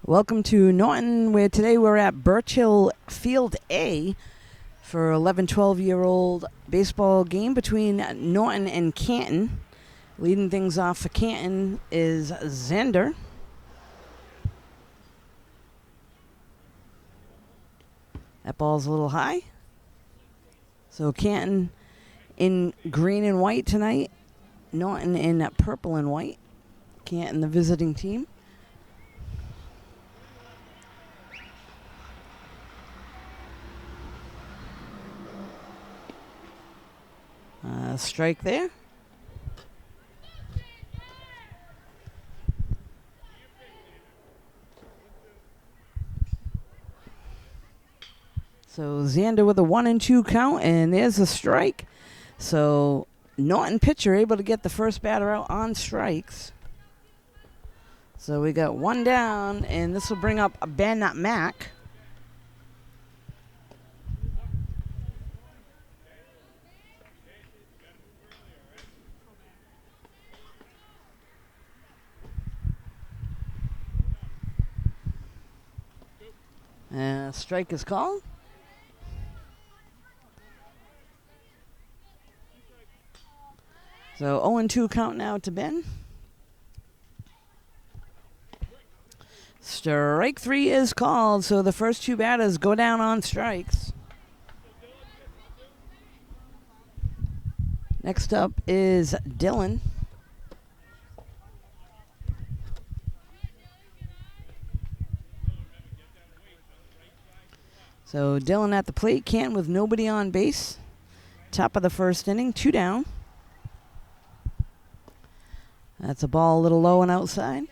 Welcome to Norton, where today we're at Birch Hill Field A for 11-12-year-old baseball game between Norton and Canton. Leading things off for Canton is Xander. That ball's a little high. So Canton in green and white tonight. Norton in purple and white. Canton, the visiting team. Strike there. So Xander with a 1-2 count, and there's a strike. So Norton pitcher able to get the first batter out on strikes. So we got one down, and this will bring up Ben Mack. Strike is called. So 0-2 count now to Ben. Strike three is called, so the first two batters go down on strikes. Next up is Dylan. So Dylan at the plate, Canton with nobody on base. Top of the first inning, 2 down. That's a ball a little low and outside.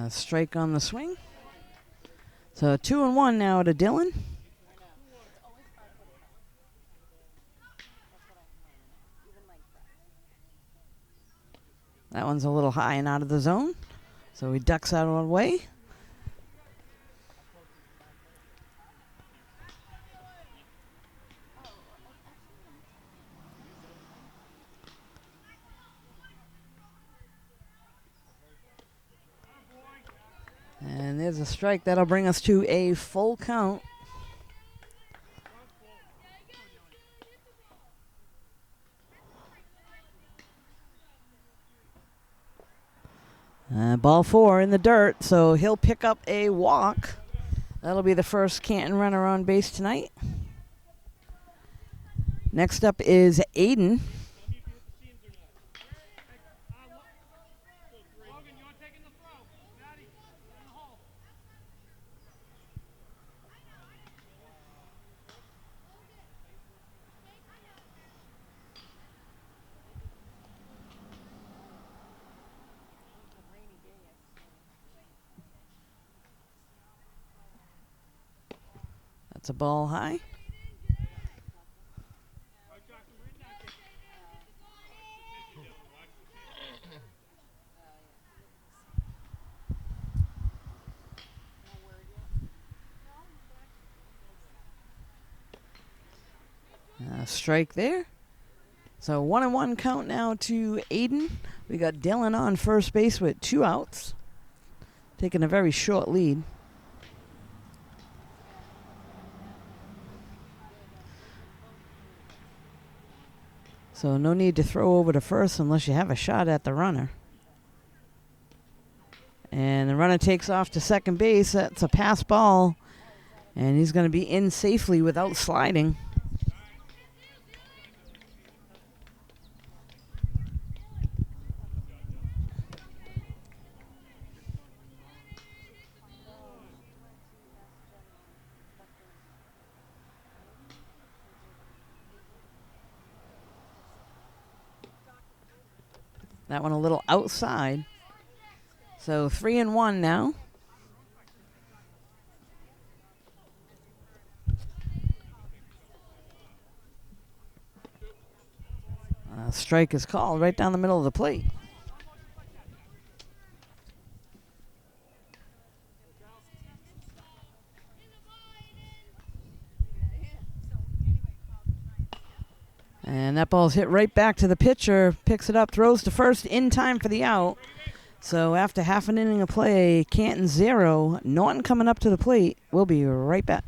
Strike on the swing. So 2-1 now to Dylan. That one's a little high and out of the zone. So he ducks out of the way. And there's a strike. That'll bring us to a full count. Ball 4 in the dirt, so he'll pick up a walk. That'll be the first Canton runner on base tonight. Next up is Aiden. That's a ball high. Strike there. So 1-1 count now to Aiden. We got Dylan on first base with 2 outs. Taking a very short lead. So no need to throw over to first unless you have a shot at the runner. And the runner takes off to second base. That's a pass ball. And he's going to be in safely without sliding. That one a little outside. So 3-1 now. Strike is called right down the middle of the plate. And that ball's hit right back to the pitcher. Picks it up, throws to first in time for the out. So after half an inning of play, Canton 0. Norton coming up to the plate. We'll be right back.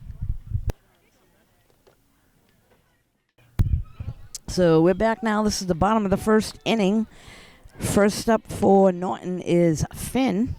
So we're back now. This is the bottom of the first inning. First up for Norton is Finn.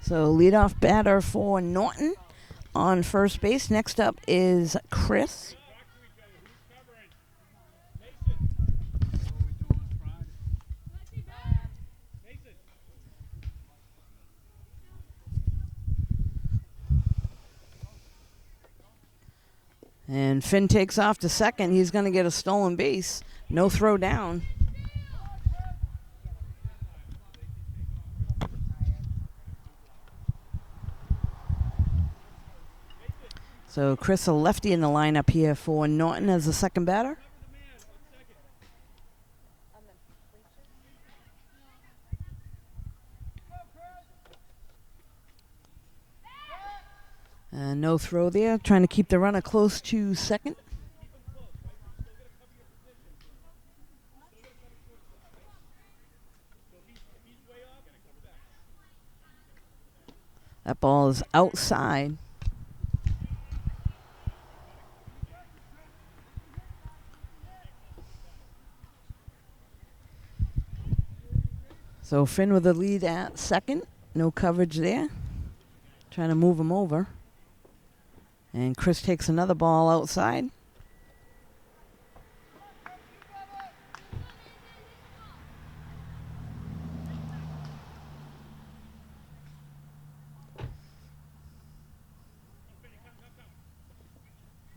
So leadoff batter for Norton on first base. Next up is Chris. And Finn takes off to second. He's going to get a stolen base. No throw down. So Chris, a lefty in the lineup here for Norton as the second batter. No throw there, trying to keep the runner close to second. That ball is outside. So Finn with the lead at second. No coverage there. Trying to move him over. And Chris takes another ball outside.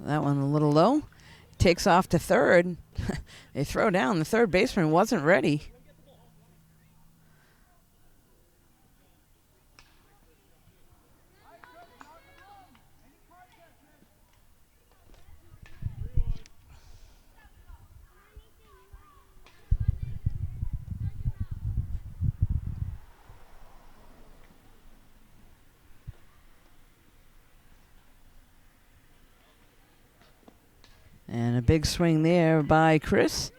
That one a little low. Takes off to third. They throw down. The third baseman wasn't ready. And a big swing there by Chris.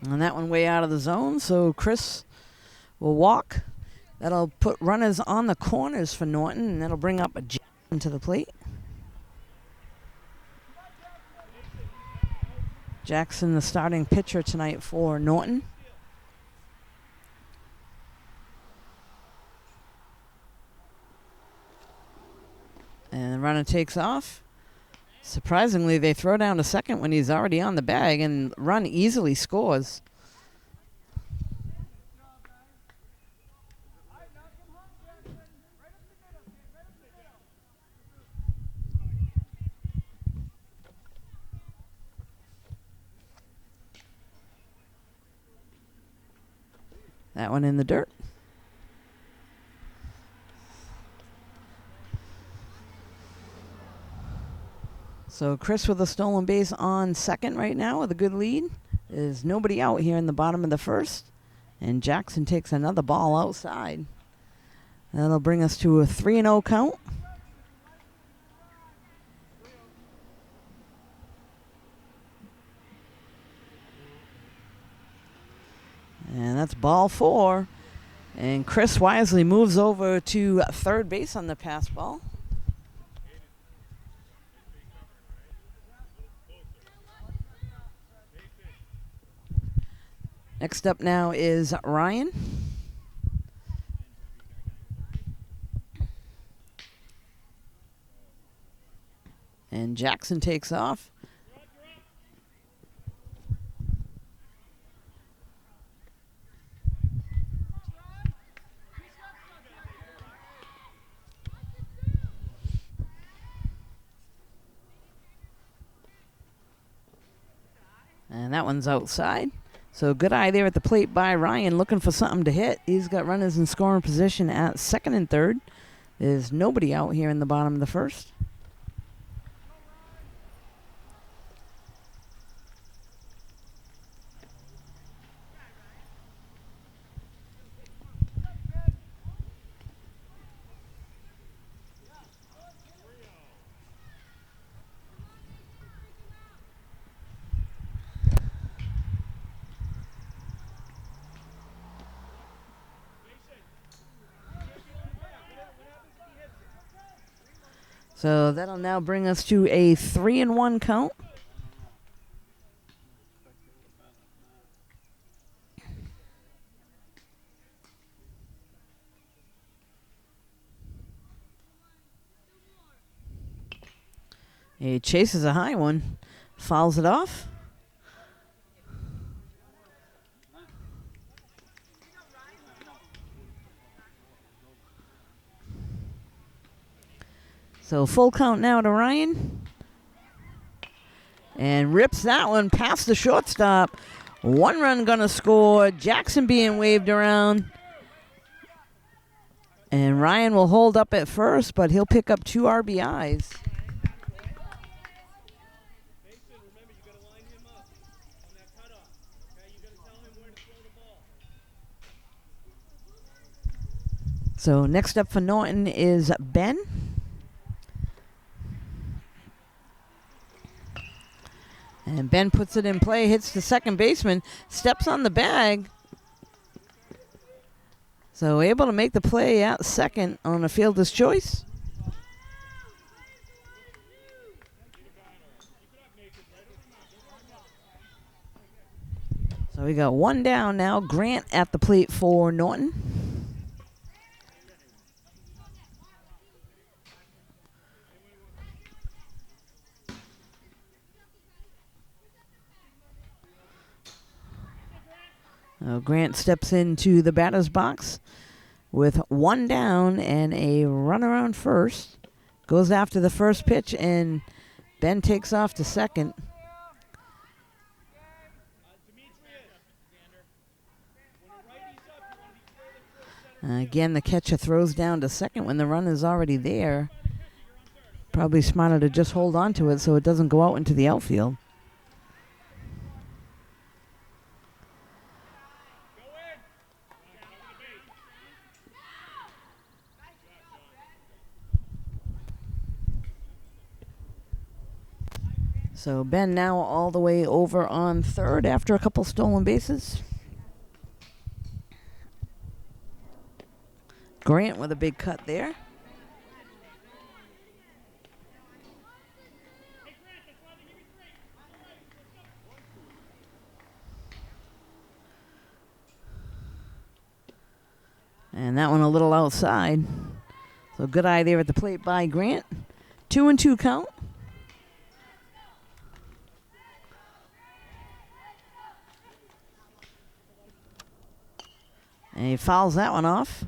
And that one way out of the zone, so Chris will walk. That'll put runners on the corners for Norton, and that'll bring up a Jackson to the plate. Jackson, the starting pitcher tonight for Norton. And the runner takes off. Surprisingly, they throw down to second when he's already on the bag, and run easily scores. That one in the dirt. So Chris with a stolen base on second right now with a good lead. There's nobody out here in the bottom of the first. And Jackson takes another ball outside. That'll bring us to a 3-0 count. And that's ball 4. And Chris wisely moves over to third base on the pass ball. Next up now is Ryan. And Jackson takes off. And that one's outside. So good eye there at the plate by Ryan, looking for something to hit. He's got runners in scoring position at second and third. There's nobody out here in the bottom of the first. So that'll now bring us to a 3-1 count. He chases a high one, fouls it off. So full count now to Ryan. And rips that one past the shortstop. 1 run gonna score. Jackson being waved around. And Ryan will hold up at first, but he'll pick up 2 RBIs. So next up for Norton is Ben. And Ben puts it in play, hits the second baseman, steps on the bag. So able to make the play at second on a fielder's choice. So we got 1 down now. Grant at the plate for Norton. Grant steps into the batter's box with 1 down and a runner on first. Goes after the first pitch, and Ben takes off to second. Again, the catcher throws down to second when the run is already there. Probably smarter to just hold on to it so it doesn't go out into the outfield. So Ben now all the way over on third after a couple stolen bases. Grant with a big cut there. And that one a little outside. So good eye there at the plate by Grant. 2-2 count. And he fouls that one off.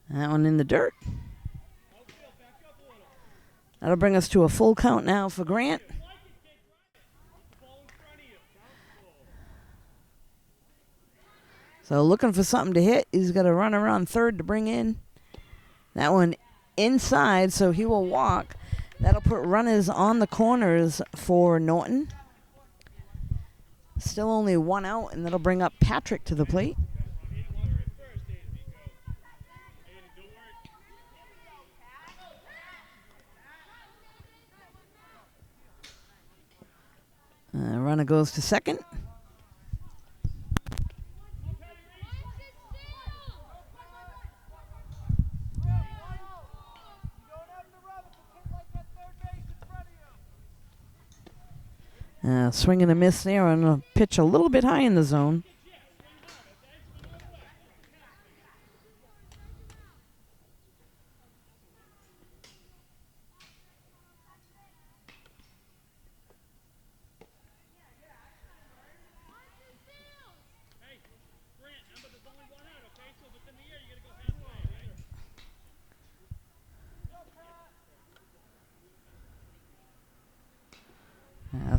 That one in the dirt. That'll bring us to a full count now for Grant. So looking for something to hit. He's got to run around third to bring in. That one inside, so he will walk. That'll put runners on the corners for Norton. Still only one out, and that'll bring up Patrick to the plate. Runner goes to second. Swing and a miss there on a pitch a little bit high in the zone.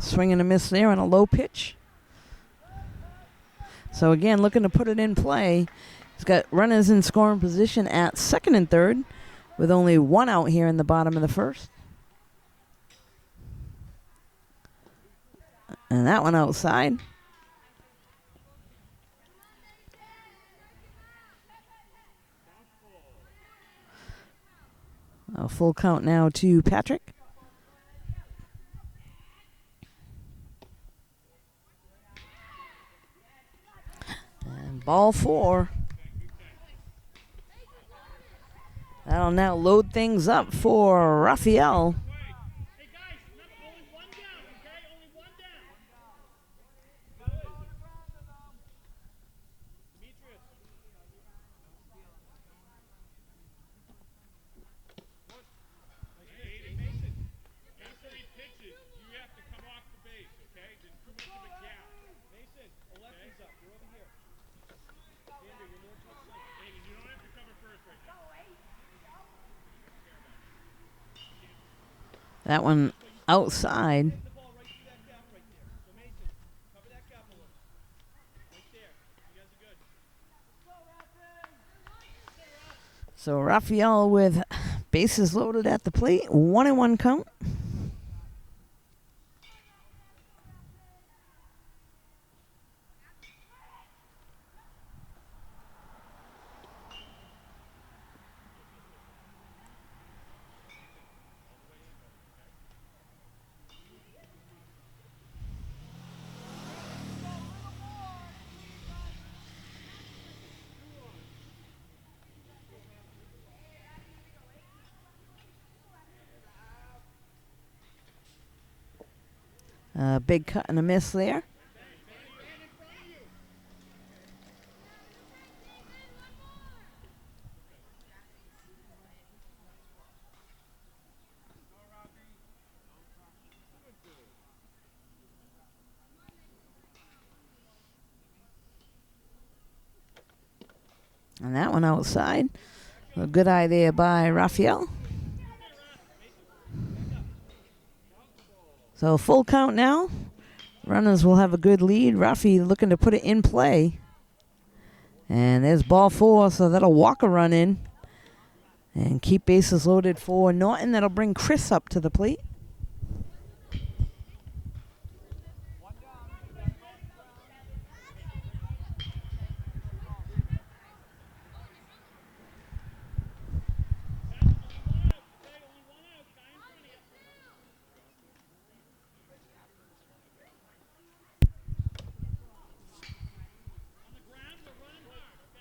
Swing and a miss there on a low pitch. So again, looking to put it in play. He's got runners in scoring position at second and third with only one out here in the bottom of the first. And that one outside. A full count now to Patrick. And ball 4. That'll now load things up for Raphael. That one outside. So Raphael with bases loaded at the plate. 1-1 count. Big cut and a miss there. And that one outside. A good eye there by Raphael. So full count now. Runners will have a good lead. Rafi looking to put it in play. And there's ball 4, so that'll walk a run in. And keep bases loaded for Norton. That'll bring Chris up to the plate.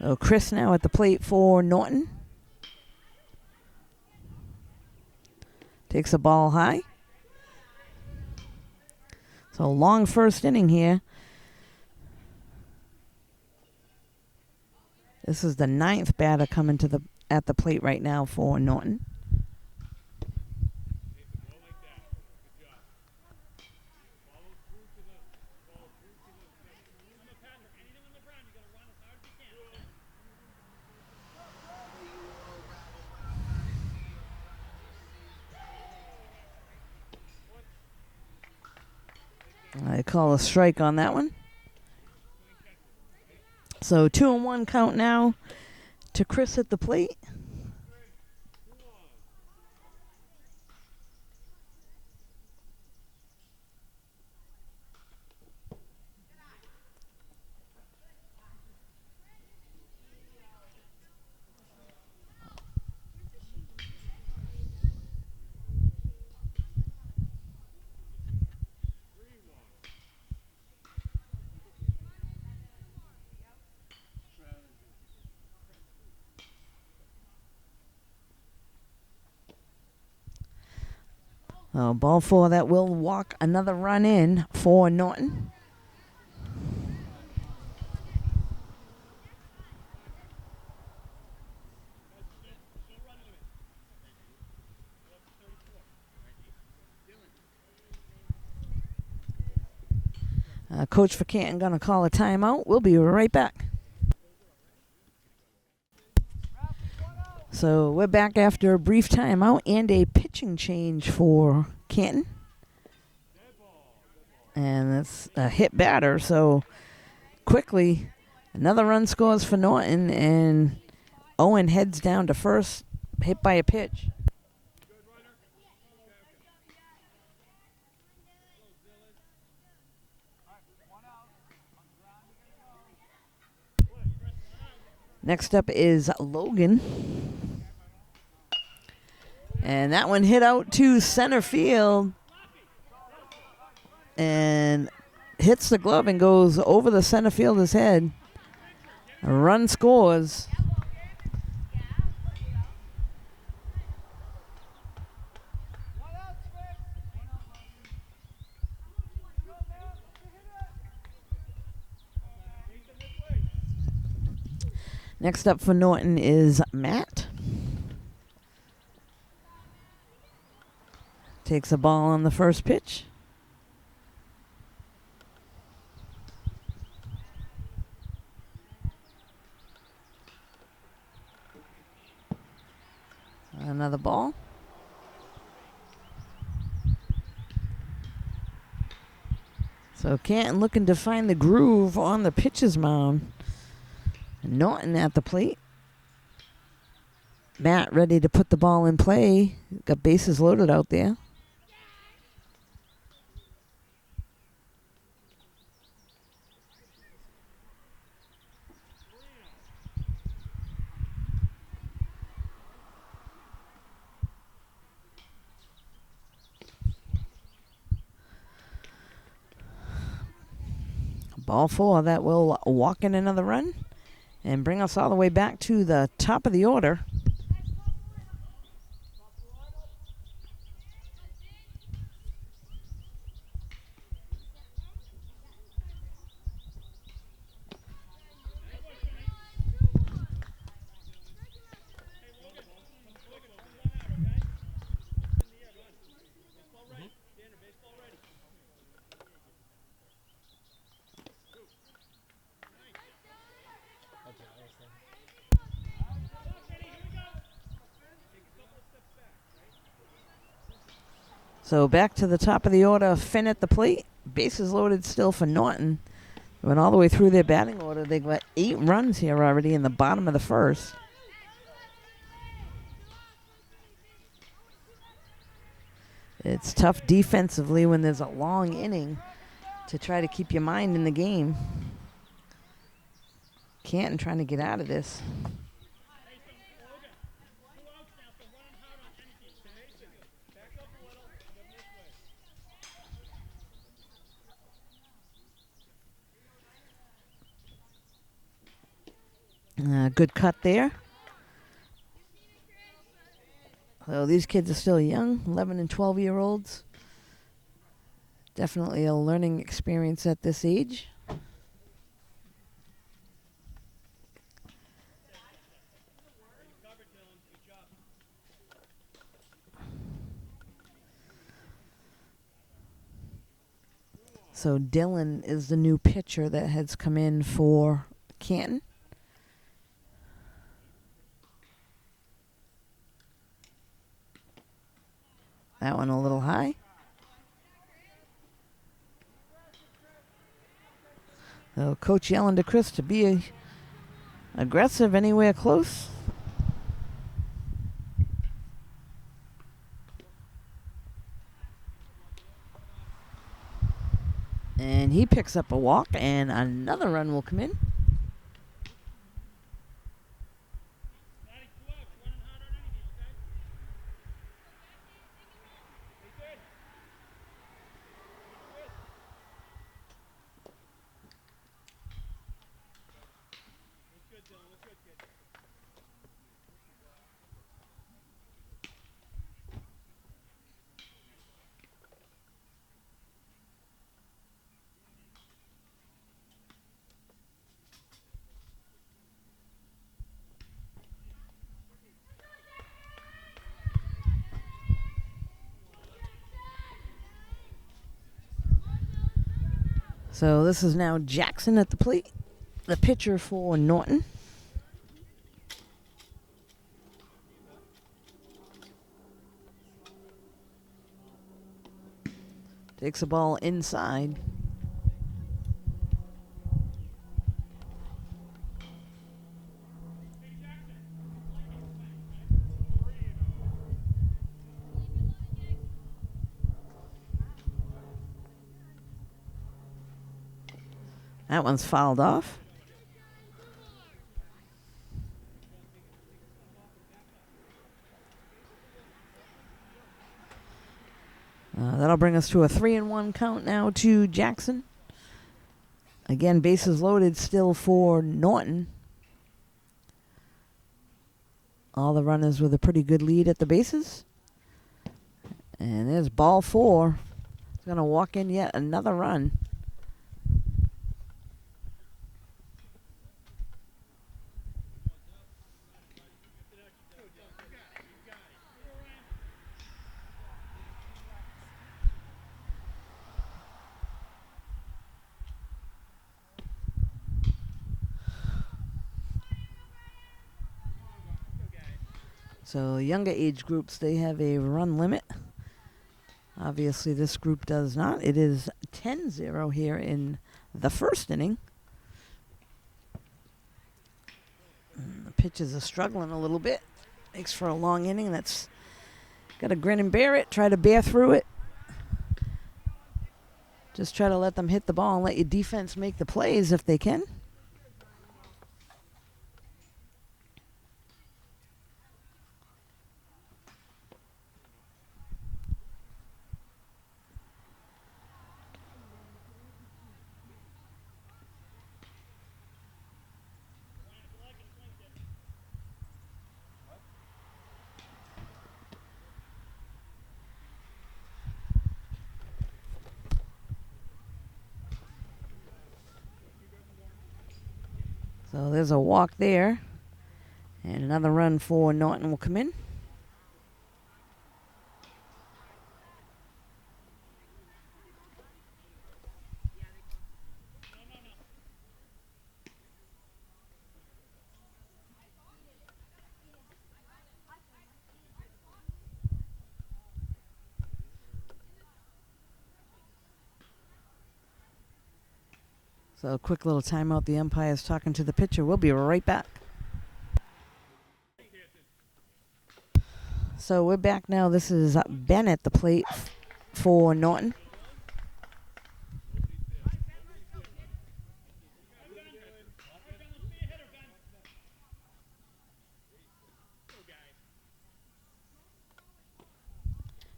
So Chris now at the plate for Norton. Takes a ball high. So long first inning here. This is the 9th batter coming to at the plate right now for Norton. I call a strike on that one. So 2-1 count now to Chris at the plate. Ball 4, that will walk another run in for Norton. Coach for Canton going to call a timeout. We'll be right back. So we're back after a brief timeout and a pitching change for Canton. And that's a hit batter. So quickly, another run scores for Norton, and Owen heads down to first, hit by a pitch. Next up is Logan. And that one hit out to center field and hits the glove and goes over the center fielder's head. A run scores. Next up for Norton is Matt. Takes a ball on the first pitch. Another ball. So Canton looking to find the groove on the pitcher's mound. Norton at the plate. Matt ready to put the ball in play. Got bases loaded out there. Ball 4, that will walk in another run and bring us all the way back to the top of the order. So back to the top of the order, Finn at the plate. Bases loaded still for Norton. Went all the way through their batting order. They got 8 runs here already in the bottom of the first. It's tough defensively when there's a long inning to try to keep your mind in the game. Canton trying to get out of this. Good cut there. So these kids are still young, 11 and 12-year-olds. Definitely a learning experience at this age. So Dylan is the new pitcher that has come in for Canton. That one a little high. So Coach yelling to Chris to be aggressive anywhere close. And he picks up a walk, and another run will come in. So this is now Jackson at the plate, the pitcher for Norton. Takes the ball inside. That one's fouled off. That'll bring us to a 3-1 count now to Jackson. Again, bases loaded still for Norton. All the runners with a pretty good lead at the bases. And there's ball 4. It's going to walk in yet another run. So younger age groups, they have a run limit. Obviously, this group does not. It is 10-0 here in the first inning. The pitches are struggling a little bit. Makes for a long inning. That's got to grin and bear it. Try to bear through it. Just try to let them hit the ball and let your defense make the plays if they can. So there's a walk there. And another run for Norton will come in. So a quick little timeout. The umpire's talking to the pitcher. We'll be right back. So we're back now. This is Ben at the plate for Norton.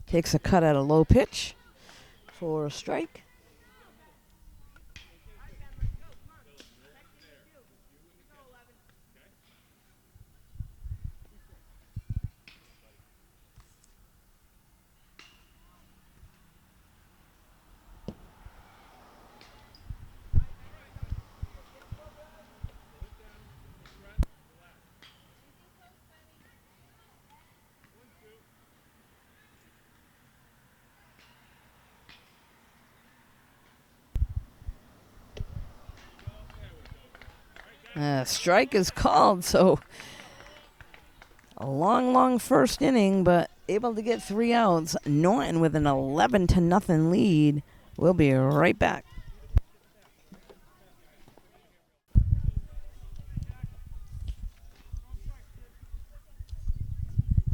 Takes a cut at a low pitch for a strike. Strike is called, so a long first inning, but able to get 3 outs. Norton with an 11-0 lead. We'll be right back.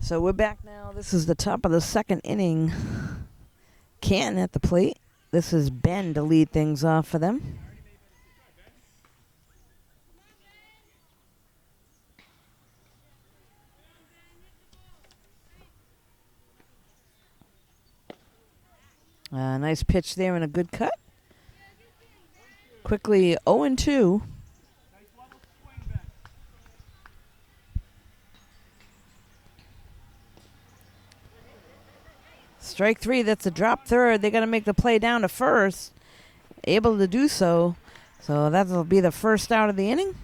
So we're back now. This is the top of the second inning. Canton at the plate. This is Ben to lead things off for them. Nice pitch there and a good cut. Quickly 0-2. Strike three, that's a drop third. They got to make the play down to first. Able to do so. So that'll be the first out of the inning.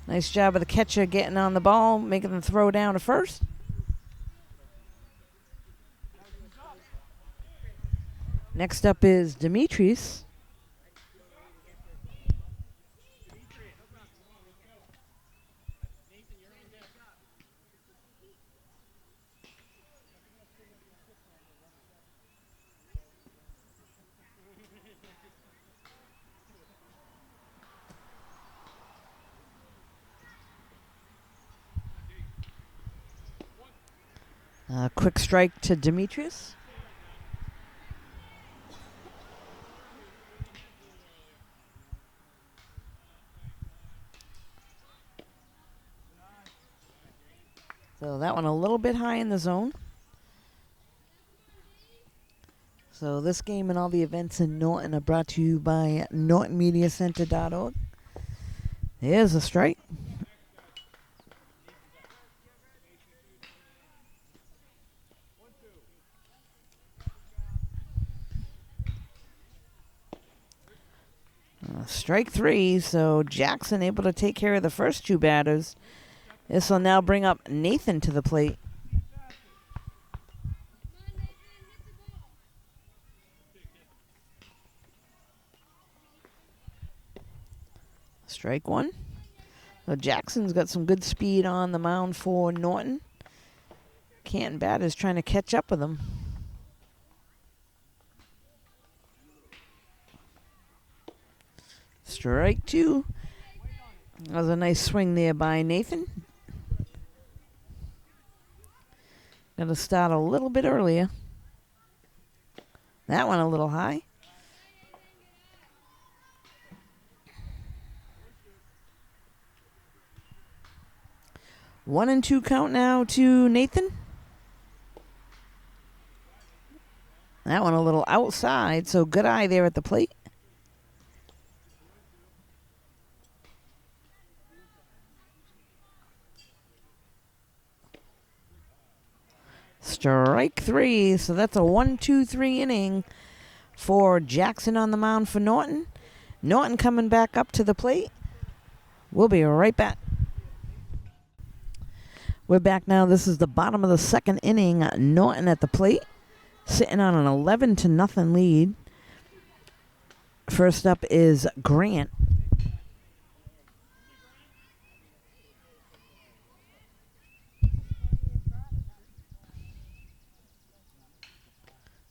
Nice job of the catcher getting on the ball, making the throw down to first. Next up is Demetrius. Quick strike to Demetrius. So that one a little bit high in the zone. So this game and all the events in Norton are brought to you by NortonMediaCenter.org. There's a strike. Strike three, so Jackson able to take care of the first two batters. This will now bring up Nathan to the plate. Strike one. So Jackson's got some good speed on the mound for Norton. Canton batters trying to catch up with him. Strike two. That was a nice swing there by Nathan. Got to start a little bit earlier. That one a little high. One and two count now to Nathan. That one a little outside, so good eye there at the plate. Strike three, so that's a 1-2-3 inning for Jackson on the mound for Norton. Norton coming back up to the plate. We'll be right back. We're back now. This is the bottom of the second inning. Norton at the plate, sitting on an 11-0 lead. First up is Grant.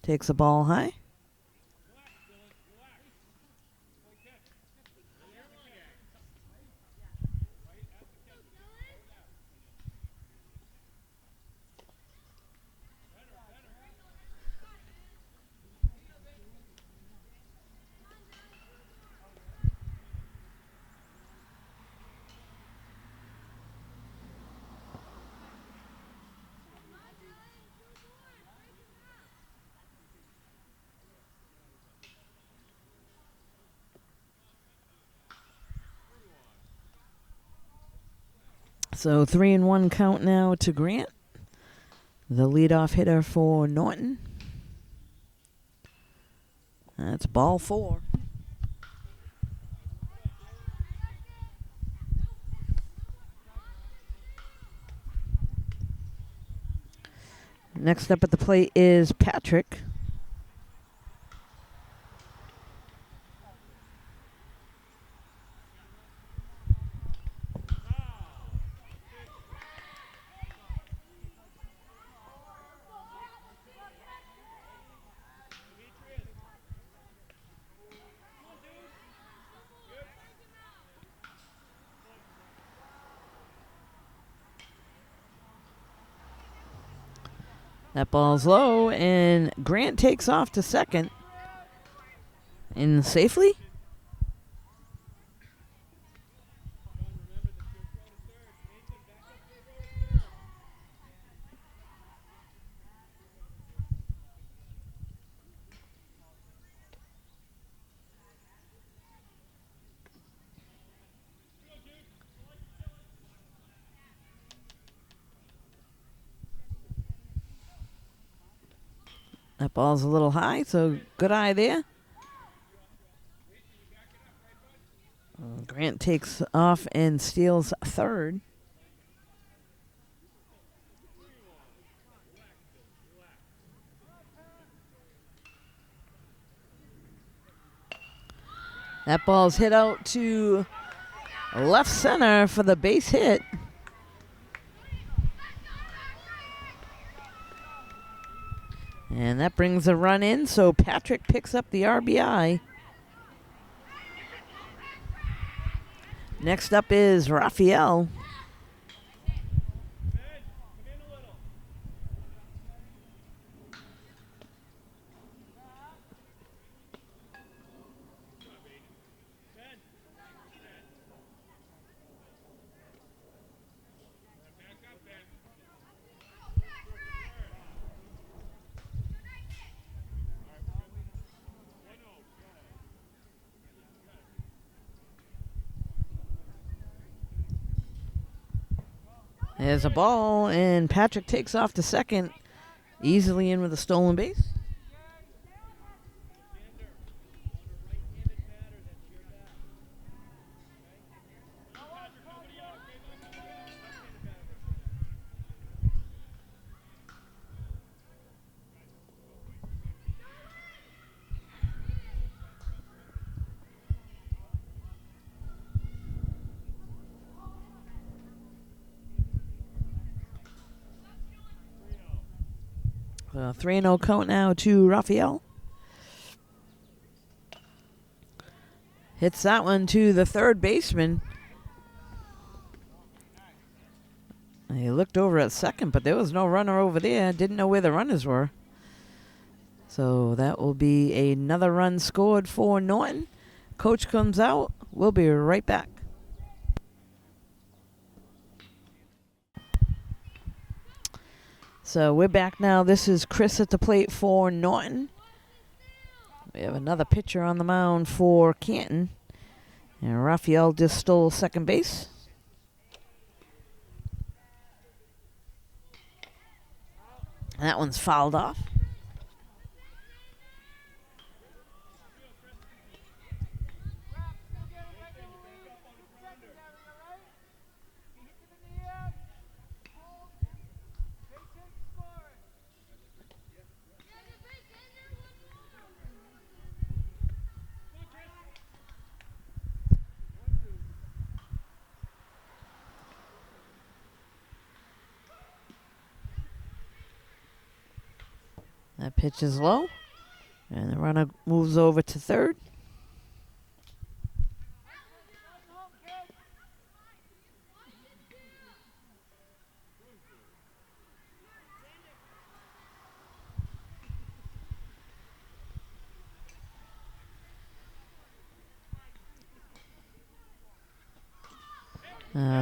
Takes the ball high. So 3-1 count now to Grant, the leadoff hitter for Norton. That's ball four. Next up at the plate is Patrick. That ball's low, and Grant takes off to second. And safely? That ball's a little high, so good eye there. Grant takes off and steals third. That ball's hit out to left center for the base hit. And that brings a run in, so Patrick picks up the RBI. Next up is Raphael. There's a ball, and Patrick takes off to second, easily in with a stolen base. A 3-0 count now to Raphael. Hits that one to the third baseman. He looked over at second, but there was no runner over there. Didn't know where the runners were. So that will be another run scored for Norton. Coach comes out. We'll be right back. So we're back now. This is Chris at the plate for Norton. We have another pitcher on the mound for Canton. And Raphael just stole second base. And that one's fouled off. That pitch is low, and the runner moves over to third.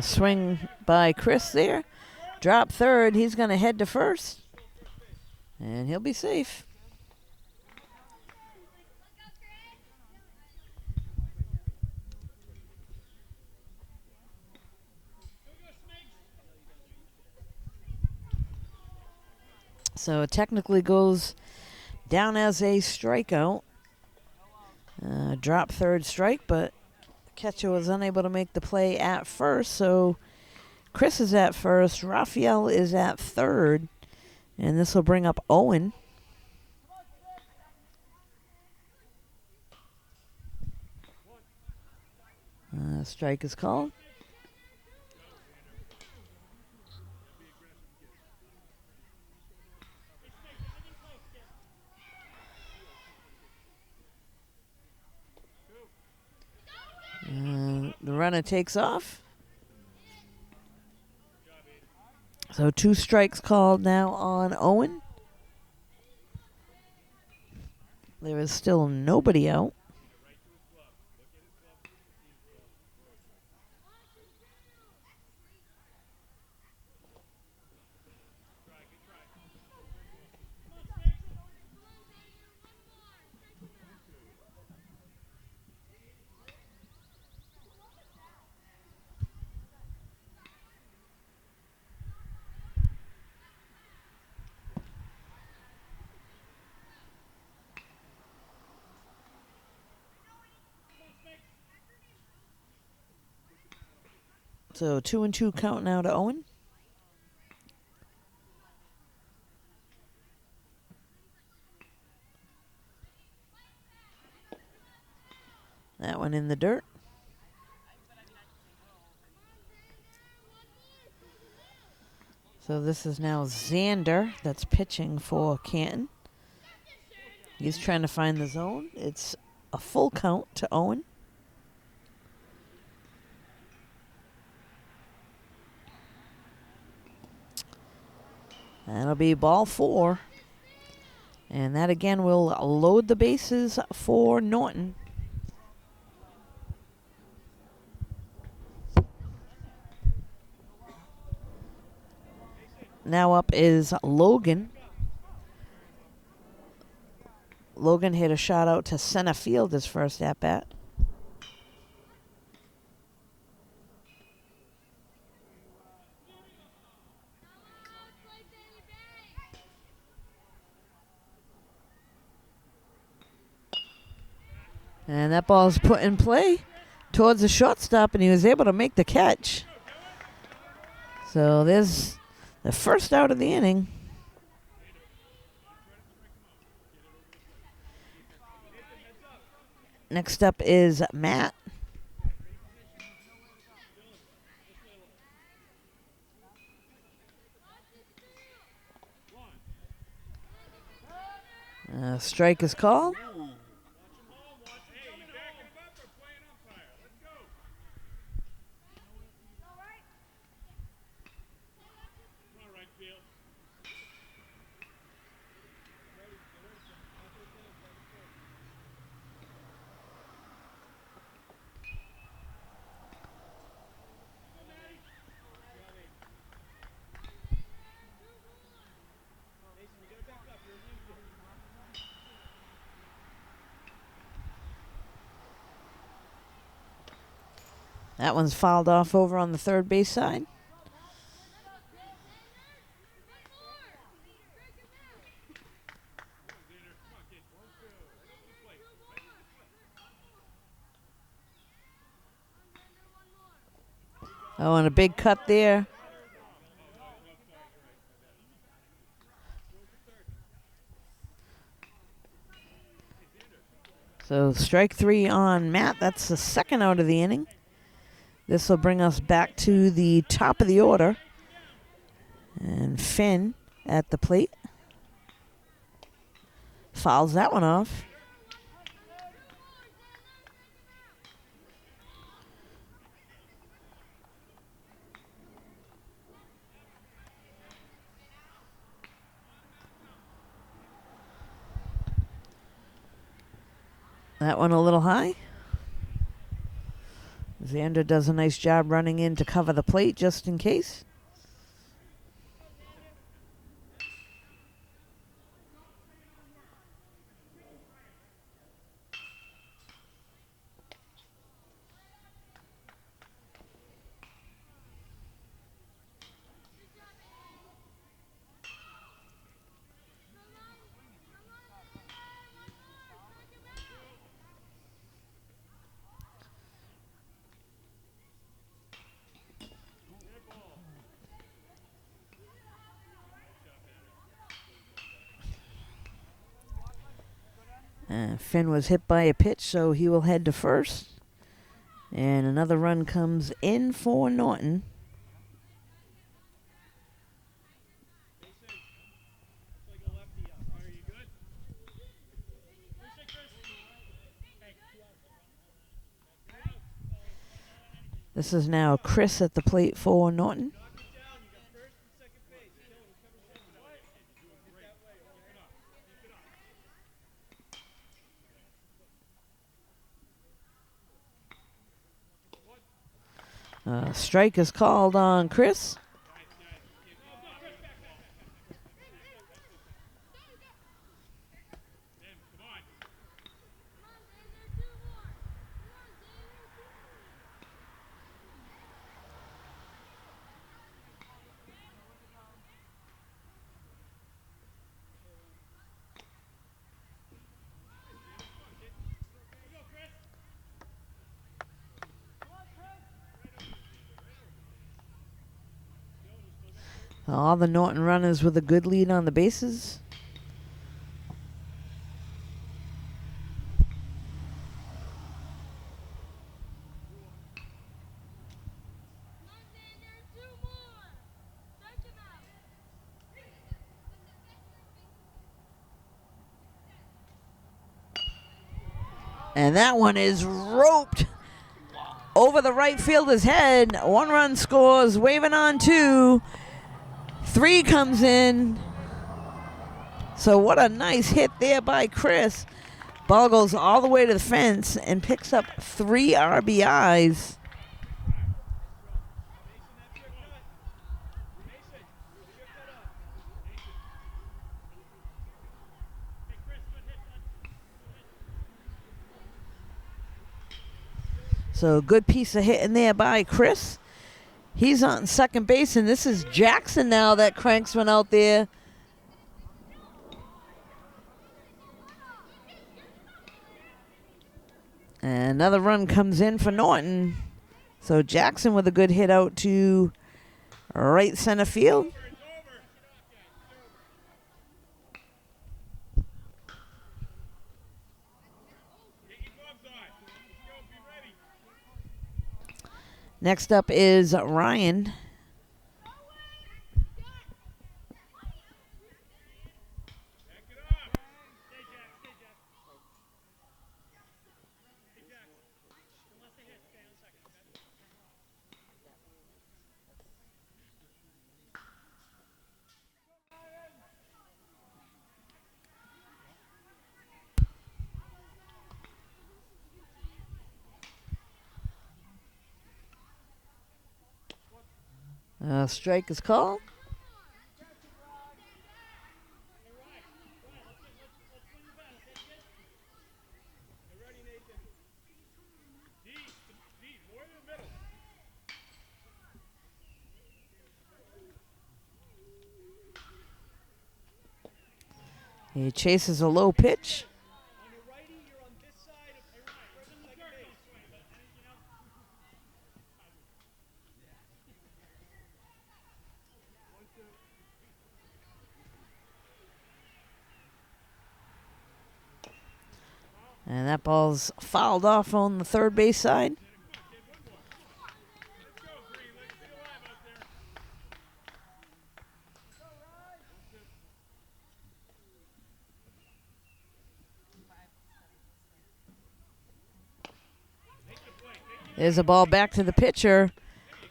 Swing by Chris there. Drop third. He's going to head to first. And he'll be safe. So it technically goes down as a strikeout. Drop third strike, but the catcher was unable to make the play at first. So Chris is at first. Raphael is at third. And this will bring up Owen. Strike is called. The runner takes off. So 2 strikes called now on Owen. There is still nobody out. So 2-2 count now to Owen. That one in the dirt. So this is now Xander that's pitching for Canton. He's trying to find the zone. It's a full count to Owen. That'll be ball 4. And that again will load the bases for Norton. Now up is Logan. Logan hit a shot out to center field his first at-bat. And that ball's put in play towards the shortstop, and he was able to make the catch. So there's the first out of the inning. Next up is Matt. Strike is called. That one's fouled off over on the third base side. Oh, and a big cut there. So strike 3 on Matt. That's the second out of the inning. This will bring us back to the top of the order. And Finn at the plate. Fouls that one off. That one a little high. Xander does a nice job running in to cover the plate just in case. Finn was hit by a pitch, so he will head to first. And another run comes in for Norton. This is now Chris at the plate for Norton. Strike is called on Chris. All the Norton runners with a good lead on the bases. And that one is roped over the right fielder's head. 1 run scores, waving on 2. 3 comes in. So what a nice hit there by Chris. Ball goes all the way to the fence and picks up 3 RBIs. So good piece of hitting there by Chris. He's on second base, and this is Jackson now that cranks one out there. And another run comes in for Norton. So Jackson with a good hit out to right center field. Next up is Ryan. Strike is called. He chases a low pitch. And that ball's fouled off on the third base side. There's a ball back to the pitcher.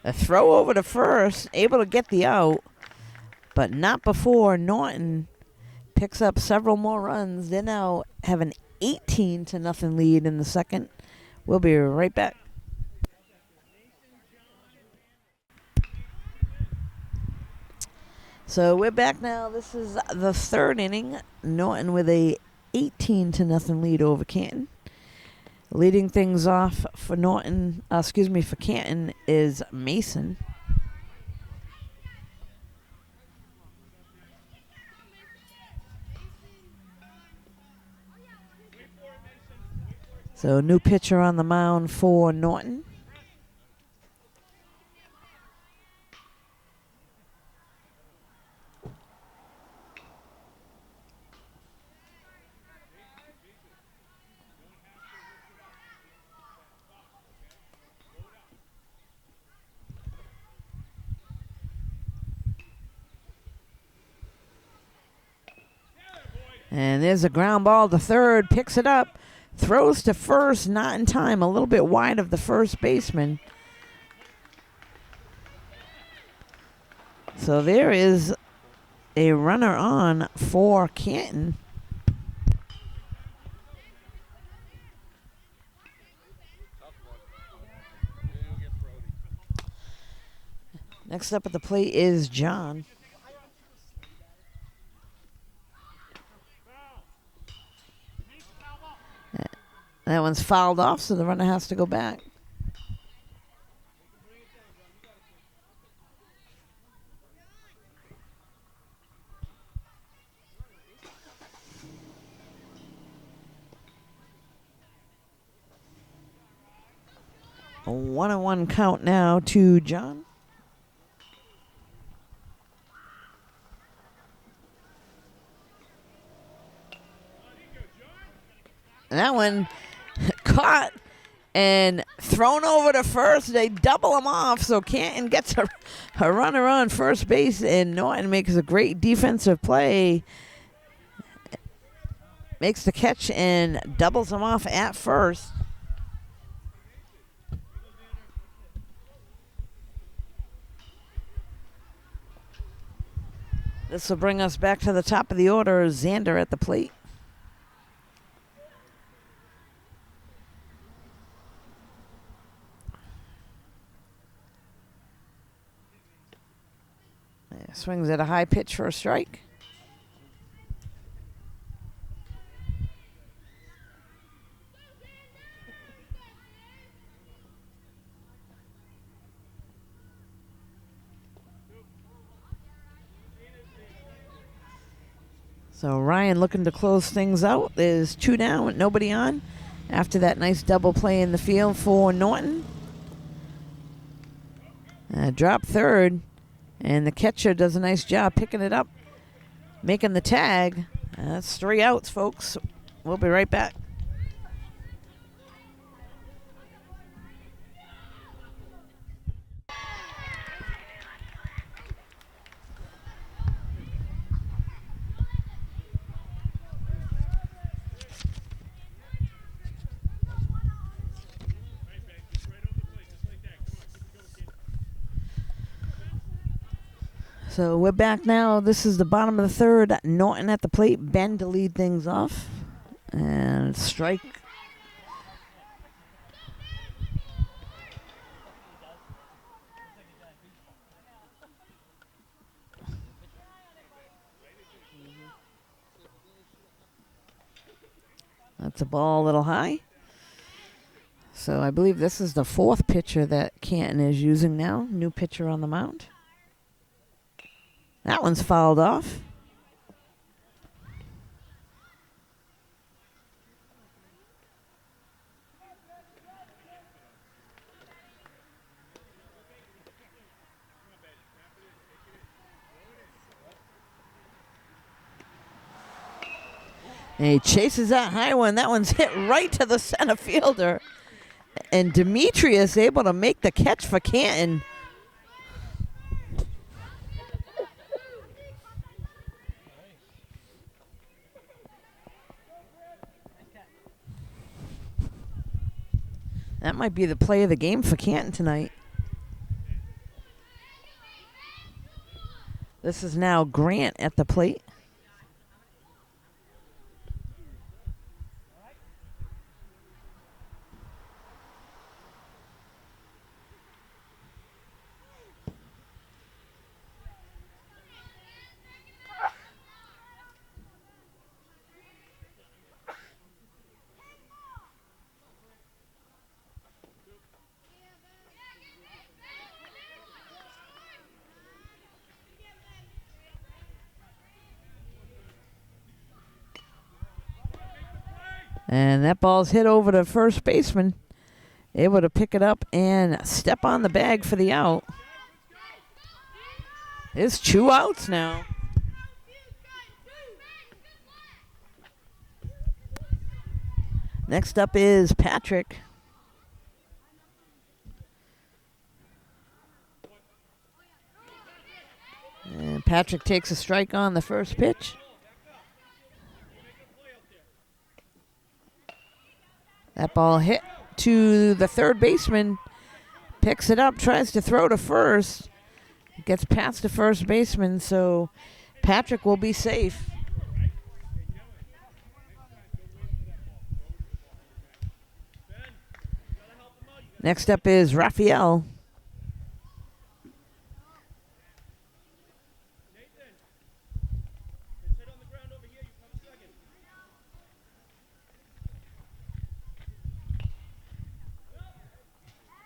A throw over to first, able to get the out, but not before Norton picks up several more runs. They now have an 18-0 lead in the second. We'll be right back. So we're back now. This is the third inning. Norton with a 18-0 lead over Canton. Leading things off for for Canton is Mason. So new pitcher on the mound for Norton. And there's a ground ball to third, picks it up, throws to first, not in time, a little bit wide of the first baseman. So there is a runner on for Canton. Next up at the plate is John. That one's fouled off, so the runner has to go back. A 1-1 count now to John. And that one caught and thrown over to first. They double him off, so Canton gets a runner on first base, and Norton makes a great defensive play. Makes the catch and doubles him off at first. This will bring us back to the top of the order. Xander at the plate. Swings at a high pitch for a strike. So Ryan looking to close things out. There's 2 down with nobody on after that nice double play in the field for Norton. Drop third, and the catcher does a nice job picking it up, making the tag. That's 3 outs, folks. We'll be right back. So we're back now. This is the bottom of the third. Norton at the plate. Ben to lead things off. And strike. That's a ball a little high. So I believe this is the 4th pitcher that Canton is using now. New pitcher on the mound. That one's fouled off. And he chases that high one. That one's hit right to the center fielder. And Demetrius able to make the catch for Canton. That might be the play of the game for Canton tonight. This is now Grant at the plate. And that ball's hit over to first baseman. Able to pick it up and step on the bag for the out. It's 2 outs now. Next up is Patrick. And Patrick takes a strike on the first pitch. That ball hit to the third baseman. Picks it up, tries to throw to first. Gets past the first baseman, so Patrick will be safe. Next up is Raphael.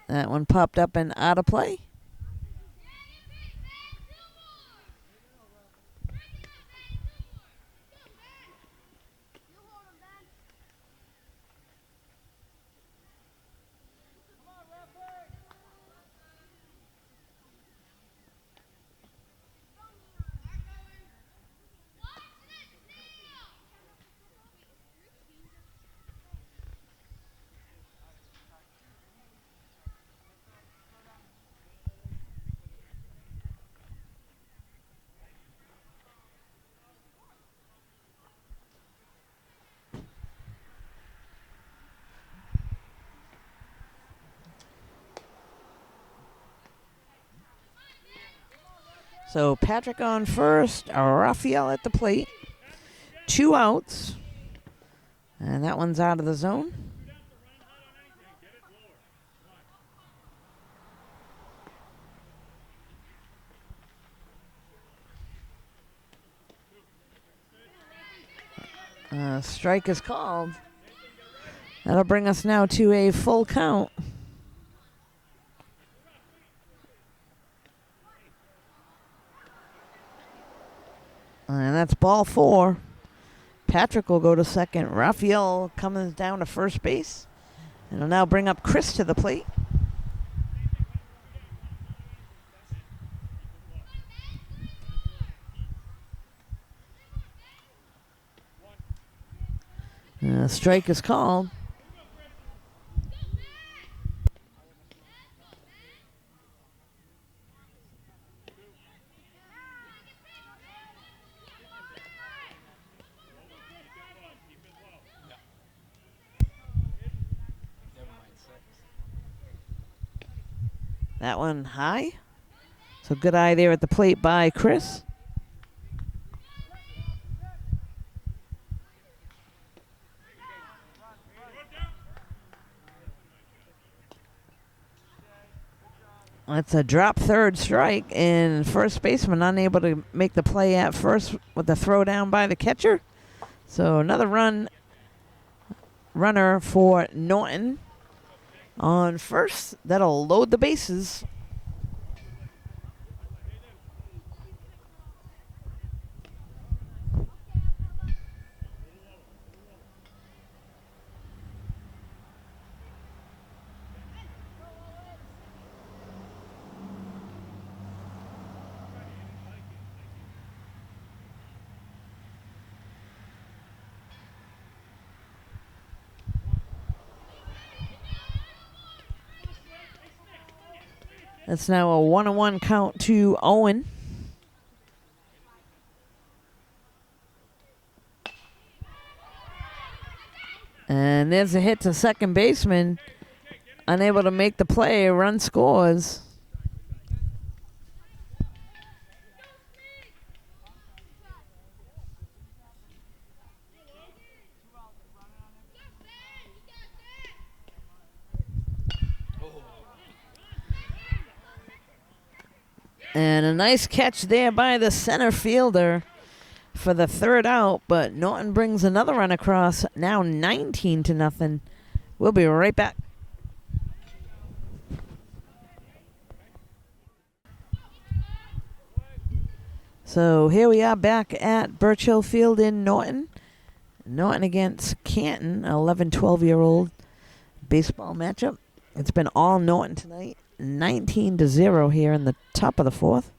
That one popped up and out of play. So Patrick on first, Raphael at the plate. 2 outs. And that one's out of the zone. Strike is called. That'll bring us now to a full count. And that's ball 4. Patrick will go to second. Raphael comes down to first base. And will now bring up Chris to the plate. Strike is called. That one high. So good eye there at the plate by Chris. That's a drop third strike, and first baseman unable to make the play at first with the throw down by the catcher. So another runner for Norton on first. That'll load the bases. That's now a 1-1 count to Owen. And there's a hit to second baseman. Unable to make the play. A run scores. And a nice catch there by the center fielder for the third out, but Norton brings another run across, now 19-0. We'll be right back. So here we are back at Birch Hill Field in Norton. Norton against Canton, an 11-12-year-old baseball matchup. It's been all Norton tonight. 19-0 here in the top of the fourth.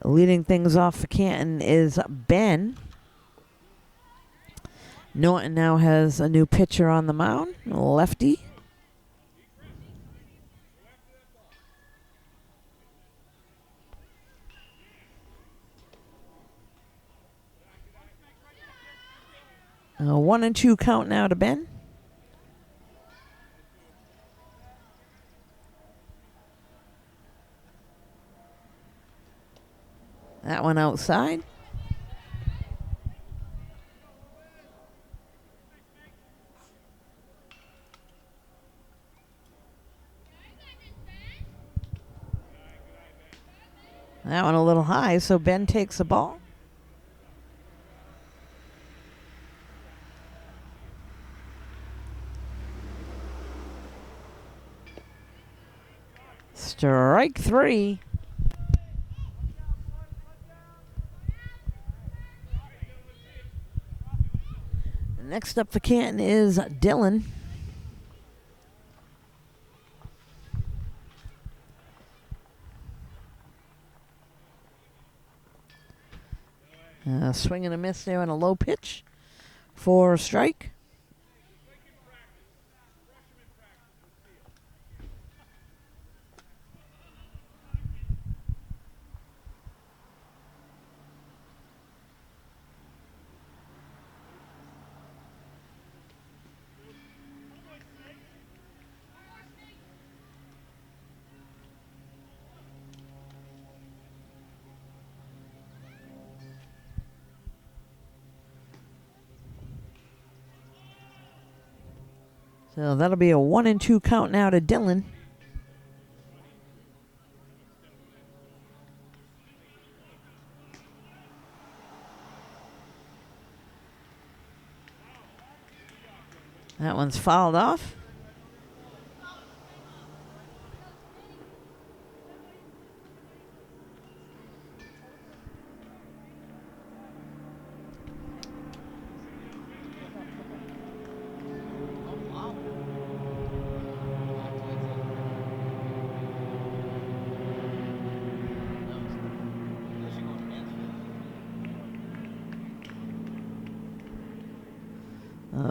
Leading things off for Canton is Ben. Norton now has a new pitcher on the mound, lefty. A 1-2 count now to Ben. That one outside. That one a little high, so Ben takes the ball. Strike three. Next up for Canton is Dylan. Swing and a miss there on a low pitch for a strike. So that'll be a 1-2 count now to Dylan. That one's fouled off.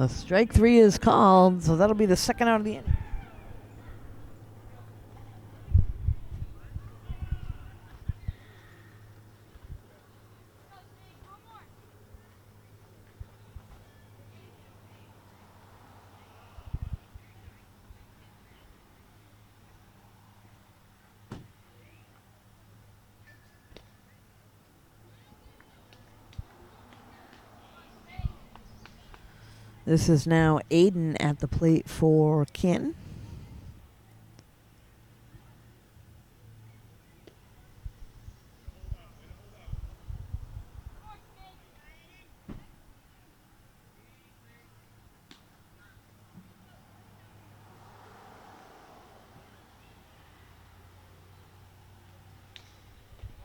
Strike three is called, so that'll be the second out of the inning. This is now Aiden at the plate for Canton.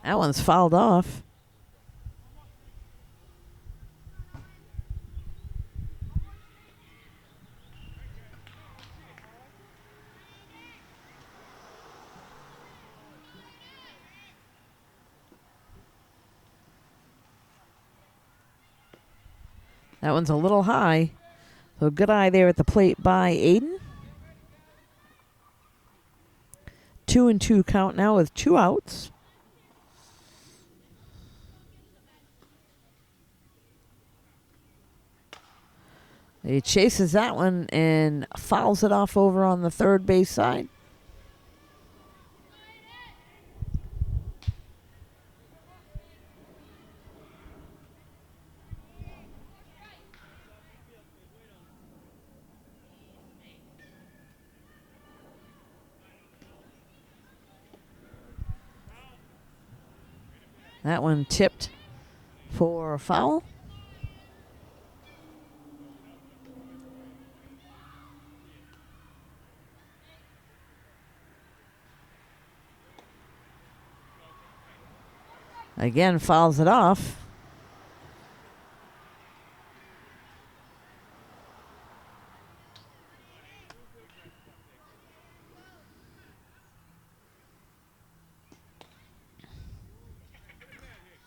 That one's fouled off. That one's a little high. So good eye there at the plate by Aiden. 2-2 count now with 2 outs. He chases that one and fouls it off over on the third base side. That one tipped for a foul. Again, fouls it off.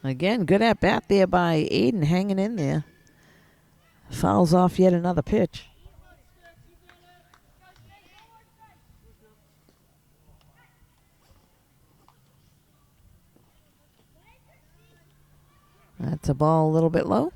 Again, good at bat there by Aiden, hanging in there. Fouls off yet another pitch. That's a ball a little bit low.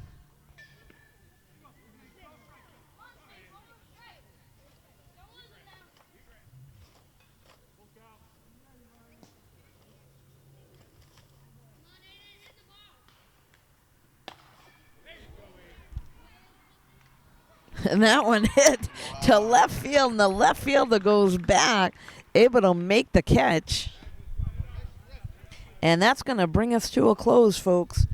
And that one hit to left field, and the left fielder goes back, able to make the catch. And that's going to bring us to a close, folks.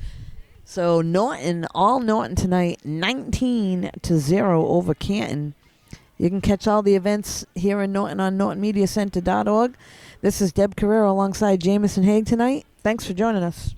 So Norton, all Norton tonight, 19-0 over Canton. You can catch all the events here in Norton on nortonmediacenter.org. This is Deb Carrero alongside Jamison Haig tonight. Thanks for joining us.